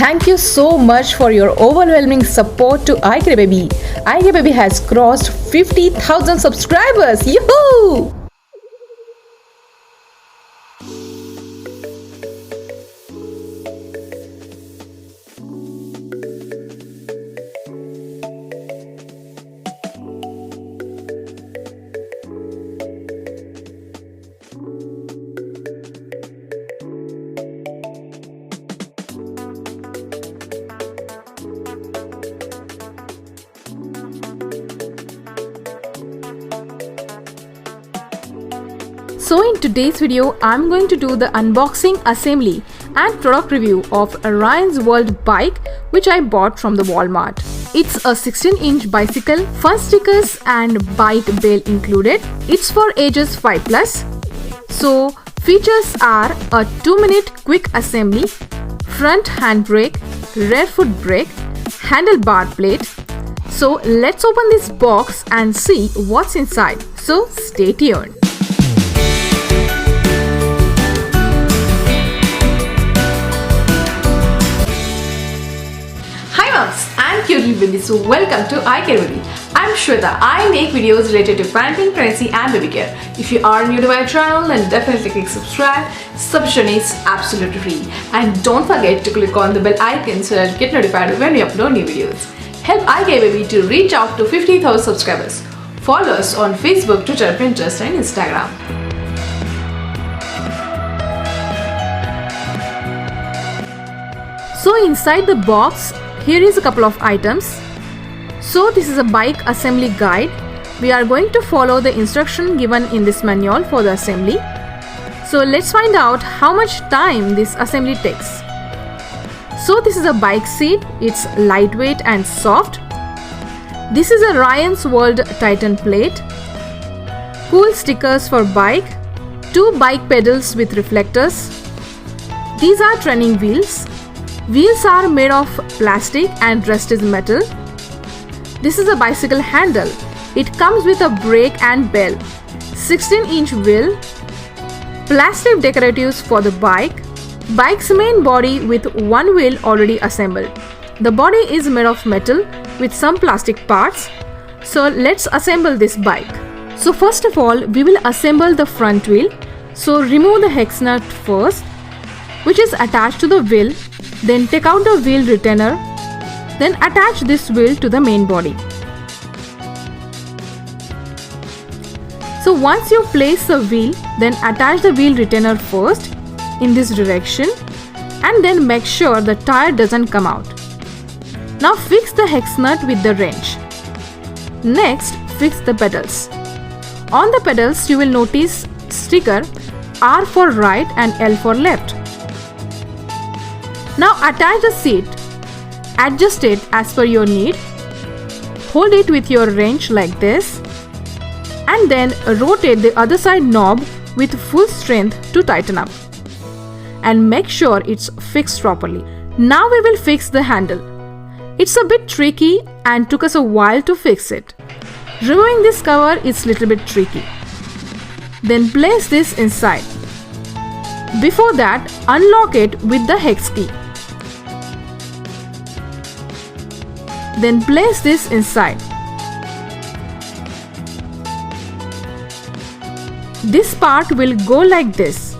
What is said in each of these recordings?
Thank you so much for your overwhelming support to iCreababy. iCreababy has crossed 50,000 subscribers. Yahoo! So in today's video, I'm going to do the unboxing, assembly and product review of Ryan's World bike which I bought from the Walmart. It's a 16-inch bicycle, fun stickers and bike bale included. It's for ages 5+. So features are a 2-minute quick assembly, front handbrake, rear foot brake, handlebar plate. So let's open this box and see what's inside. So stay tuned. I'm cute baby, so welcome to iCarebaby. I'm Shweta. I make videos related to parenting, pregnancy and baby care. If you are new to my channel, then definitely click subscribe. Subscription is absolutely free. And don't forget to click on the bell icon so that you get notified when we upload new videos. Help iCarebaby to reach out to 50,000 subscribers. Follow us on Facebook, Twitter, Pinterest and Instagram. So inside the box, here is a couple of items. So this is a bike assembly guide. We are going to follow the instruction given in this manual for the assembly. So let's find out how much time this assembly takes. So this is a bike seat. It's lightweight and soft. This is a Ryan's World Titan plate. Cool stickers for bike. 2 bike pedals with reflectors. These are training wheels. Wheels are made of plastic and rest is metal. This is a bicycle handle. It comes with a brake and bell. 16-inch wheel. Plastic decoratives for the bike. Bike's main body with 1 wheel already assembled. The body is made of metal with some plastic parts. So let's assemble this bike. So first of all, we will assemble the front wheel. So remove the hex nut first, which is attached to the wheel. Then take out the wheel retainer. Then attach this wheel to the main body. So once you place the wheel, then attach the wheel retainer first in this direction and then make sure the tire doesn't come out. Now fix the hex nut with the wrench. Next, fix the pedals. On the pedals, you will notice sticker R for right and L for left. Now attach the seat. Adjust it as per your need. Hold it with your wrench like this. And then rotate the other side knob with full strength to tighten up. And make sure it's fixed properly. Now we will fix the handle. It's a bit tricky and took us a while to fix it. Removing this cover is a little bit tricky. Then place this inside. Before that, unlock it with the hex key. Then place this inside. This part will go like this.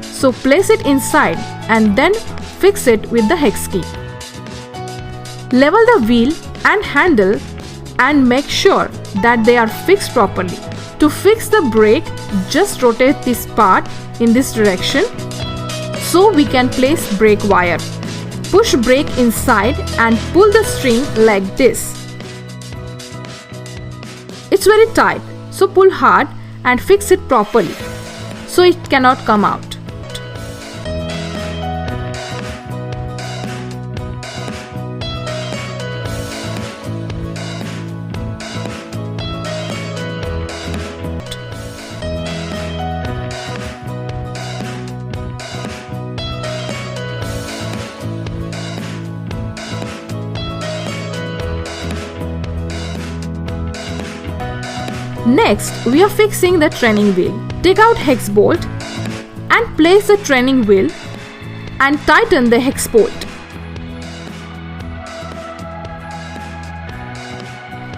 So place it inside and then fix it with the hex key. Level the wheel and handle and make sure that they are fixed properly. To fix the brake, just rotate this part in this direction so we can place brake wire. Push brake inside and pull the string like this. It's very tight, so pull hard and fix it properly so it cannot come out. Next, we are fixing the training wheel. Take out hex bolt and place the training wheel and tighten the hex bolt.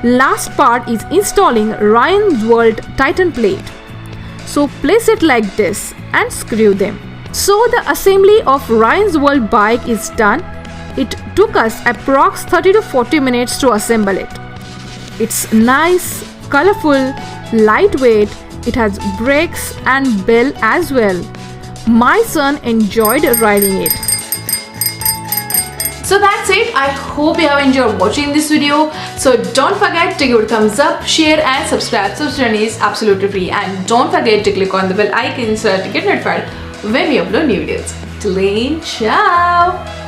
Last part is installing Ryan's World Titan plate. So place it like this and screw them. So the assembly of Ryan's World bike is done. It took us approx 30 to 40 minutes to assemble it. It's nice, colorful, lightweight. It has brakes and bell as well. My son enjoyed riding it. So that's it. I hope you have enjoyed watching this video. So don't forget to give it a thumbs up, share and subscribe. Subscription is absolutely free. And don't forget to click on the bell icon so that you get notified when we upload new videos. Till then, ciao!